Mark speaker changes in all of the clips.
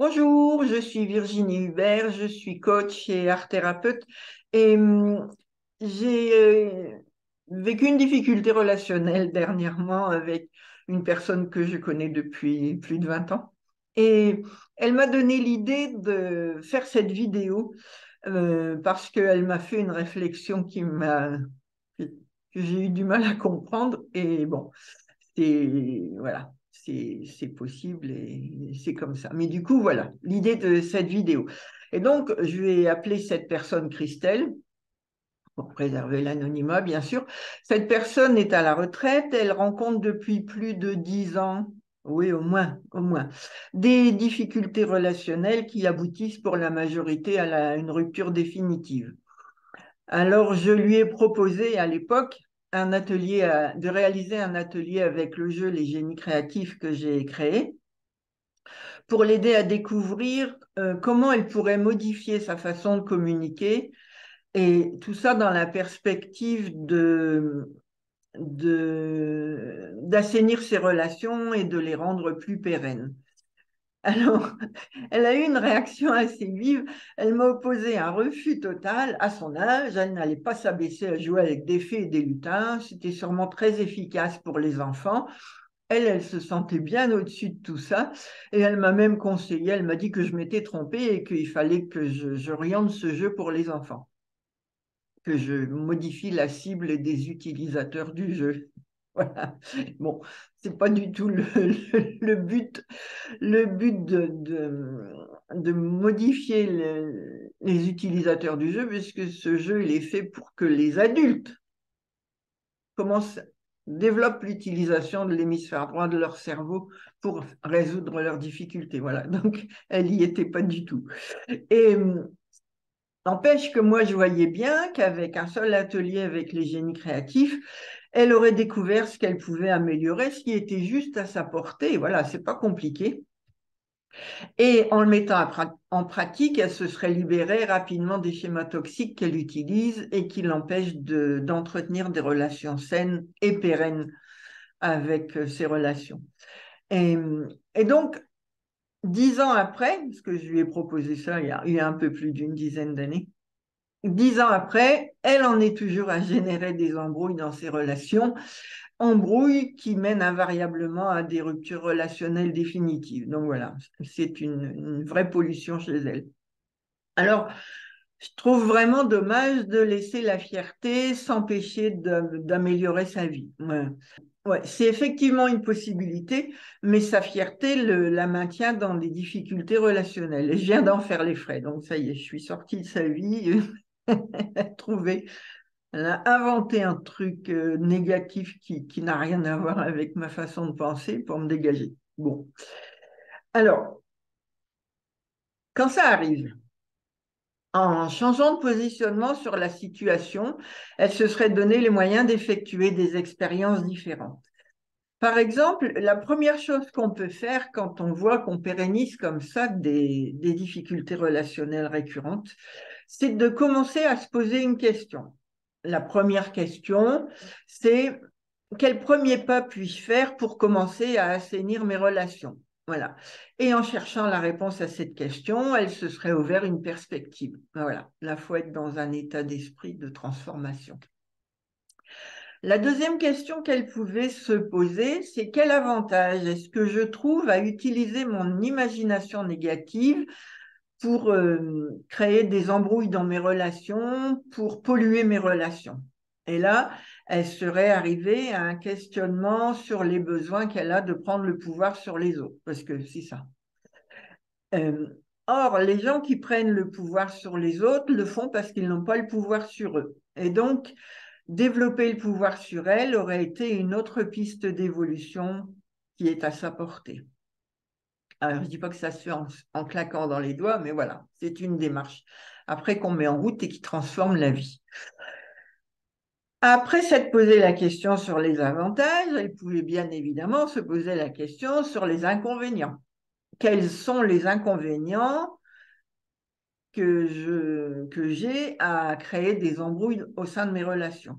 Speaker 1: Bonjour, je suis Virginie Hubert, je suis coach et art-thérapeute et j'ai vécu une difficulté relationnelle dernièrement avec une personne que je connais depuis plus de 20 ans. Et elle m'a donné l'idée de faire cette vidéo parce qu'elle m'a fait une réflexion que que j'ai eu du mal à comprendre. Et bon, voilà, c'est possible et c'est comme ça. Mais du coup, voilà l'idée de cette vidéo. Et donc, je vais appeler cette personne Christelle pour préserver l'anonymat, bien sûr. Cette personne est à la retraite, elle rencontre depuis plus de 10 ans, oui, au moins, des difficultés relationnelles qui aboutissent pour la majorité à une rupture définitive. Alors, je lui ai proposé à l'époque de réaliser un atelier avec le jeu Les Génies créatifs que j'ai créé pour l'aider à découvrir comment elle pourrait modifier sa façon de communiquer et tout ça dans la perspective d'assainir ses relations et de les rendre plus pérennes. Alors, elle a eu une réaction assez vive. Elle m'a opposé un refus total. À son âge, elle n'allait pas s'abaisser à jouer avec des fées et des lutins. C'était sûrement très efficace pour les enfants. Elle se sentait bien au-dessus de tout ça. Et elle m'a même conseillé, elle m'a dit que je m'étais trompée et qu'il fallait que j'oriente ce jeu pour les enfants, que je modifie la cible des utilisateurs du jeu. Voilà. Bon, c'est pas du tout le but de modifier les utilisateurs du jeu, puisque ce jeu, il est fait pour que les adultes commencent, développent l'utilisation de l'hémisphère droit de leur cerveau pour résoudre leurs difficultés. Voilà, donc elle n'y était pas du tout. Et n'empêche que moi, je voyais bien qu'avec un seul atelier avec les génies créatifs, elle aurait découvert ce qu'elle pouvait améliorer, ce qui était juste à sa portée. Voilà, c'est pas compliqué. Et en le mettant en pratique, elle se serait libérée rapidement des schémas toxiques qu'elle utilise et qui l'empêchent d'entretenir des relations saines et pérennes avec ces relations. Et, et donc, 10 ans après, parce que je lui ai proposé ça il y a un peu plus d'une dizaine d'années, 10 ans après, elle en est toujours à générer des embrouilles dans ses relations, embrouilles qui mènent invariablement à des ruptures relationnelles définitives. Donc voilà, c'est une vraie pollution chez elle. Alors, je trouve vraiment dommage de laisser la fierté s'empêcher d'améliorer sa vie. Ouais. Ouais, c'est effectivement une possibilité, mais sa fierté la maintient dans des difficultés relationnelles. Et je viens d'en faire les frais, donc ça y est, je suis sortie de sa vie. Elle a trouvé, elle a inventé un truc négatif qui n'a rien à voir avec ma façon de penser pour me dégager. Bon, alors, quand ça arrive, en changeant de positionnement sur la situation, elle se serait donné les moyens d'effectuer des expériences différentes. Par exemple, la première chose qu'on peut faire quand on voit qu'on pérennise comme ça des difficultés relationnelles récurrentes, c'est de commencer à se poser une question. La première question, c'est quel premier pas puis-je faire pour commencer à assainir mes relations? Voilà. Et en cherchant la réponse à cette question, elle se serait ouvert une perspective. Voilà. Là, il faut être dans un état d'esprit de transformation. La deuxième question qu'elle pouvait se poser, c'est quel avantage est-ce que je trouve à utiliser mon imagination négative pour créer des embrouilles dans mes relations, pour polluer mes relations? Et là, elle serait arrivée à un questionnement sur les besoins qu'elle a de prendre le pouvoir sur les autres, parce que c'est ça. Euh, Or, les gens qui prennent le pouvoir sur les autres le font parce qu'ils n'ont pas le pouvoir sur eux. Et donc, développer le pouvoir sur elle aurait été une autre piste d'évolution qui est à sa portée. Alors, je ne dis pas que ça se fait en claquant dans les doigts, mais voilà, c'est une démarche après qu'on met en route et qui transforme la vie. Après s'être posé la question sur les avantages, elle pouvait bien évidemment se poser la question sur les inconvénients. Quels sont les inconvénients que j'ai à créer des embrouilles au sein de mes relations?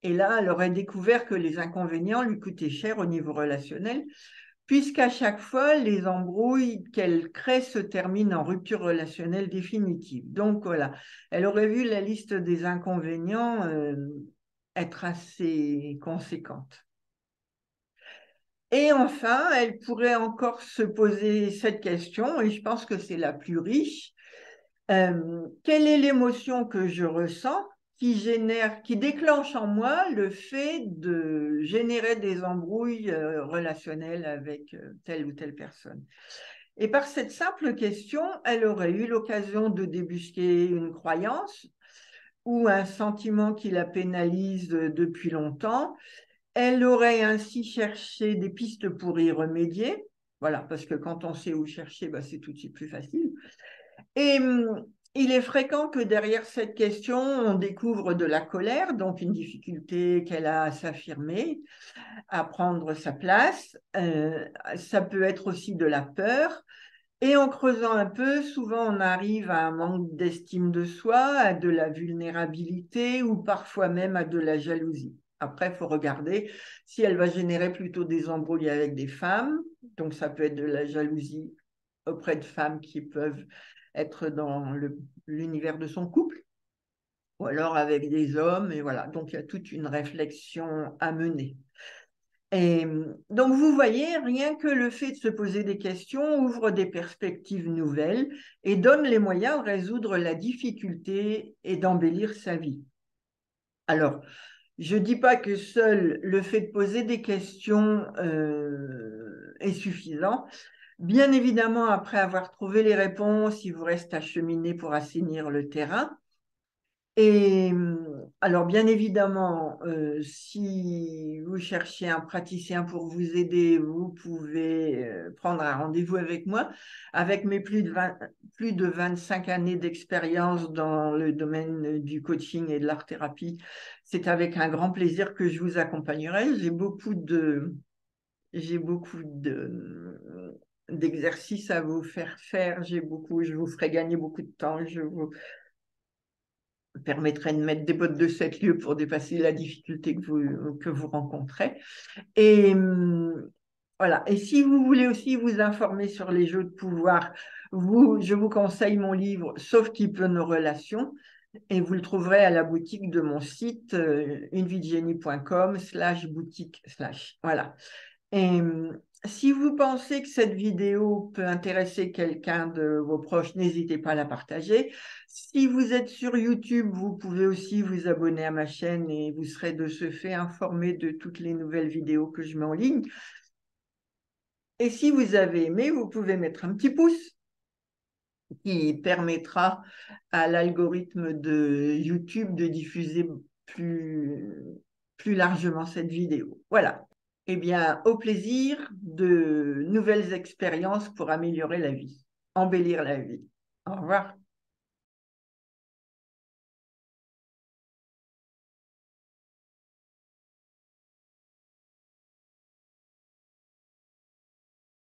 Speaker 1: Et là, elle aurait découvert que les inconvénients lui coûtaient cher au niveau relationnel, puisqu'à chaque fois, les embrouilles qu'elle crée se terminent en rupture relationnelle définitive. Donc voilà, elle aurait vu la liste des inconvénients être assez conséquente. Et enfin, elle pourrait encore se poser cette question, et je pense que c'est la plus riche. Quelle est l'émotion que je ressens qui déclenche en moi le fait de générer des embrouilles relationnelles avec telle ou telle personne? Et par cette simple question, elle aurait eu l'occasion de débusquer une croyance ou un sentiment qui la pénalise depuis longtemps. Elle aurait ainsi cherché des pistes pour y remédier. Voilà, parce que quand on sait où chercher, bah, c'est tout de suite plus facile. Et il est fréquent que derrière cette question, on découvre de la colère, donc une difficulté qu'elle a à s'affirmer, à prendre sa place. Ça peut être aussi de la peur. Et en creusant un peu, souvent on arrive à un manque d'estime de soi, à de la vulnérabilité ou parfois même à de la jalousie. Après, il faut regarder si elle va générer plutôt des embrouilles avec des femmes. Donc, ça peut être de la jalousie auprès de femmes qui peuvent être dans l'univers de son couple, ou alors avec des hommes, et voilà. Donc, il y a toute une réflexion à mener. Et donc, vous voyez, rien que le fait de se poser des questions ouvre des perspectives nouvelles et donne les moyens de résoudre la difficulté et d'embellir sa vie. Alors, je ne dis pas que seul le fait de poser des questions est suffisant. Bien évidemment, après avoir trouvé les réponses, il vous reste à cheminer pour assainir le terrain. Et alors, bien évidemment, si vous cherchez un praticien pour vous aider, vous pouvez prendre un rendez-vous avec moi. Avec mes plus de 25 années d'expérience dans le domaine du coaching et de l'art-thérapie, c'est avec un grand plaisir que je vous accompagnerai. J'ai beaucoup d'exercices à vous faire faire. Je vous ferai gagner beaucoup de temps. Je vous permettrait de mettre des bottes de 7 lieues pour dépasser la difficulté que vous rencontrez. Et voilà. Et si vous voulez aussi vous informer sur les jeux de pouvoir, je vous conseille mon livre Sauf qui peut nos relations. Et vous le trouverez à la boutique de mon site unevie-de-génie.com/boutique/. Voilà. Et si vous pensez que cette vidéo peut intéresser quelqu'un de vos proches, n'hésitez pas à la partager. Si vous êtes sur YouTube, vous pouvez aussi vous abonner à ma chaîne et vous serez de ce fait informé de toutes les nouvelles vidéos que je mets en ligne. Et si vous avez aimé, vous pouvez mettre un petit pouce qui permettra à l'algorithme de YouTube de diffuser plus largement cette vidéo. Voilà. Eh bien, au plaisir de nouvelles expériences pour améliorer la vie, embellir la vie. Au revoir.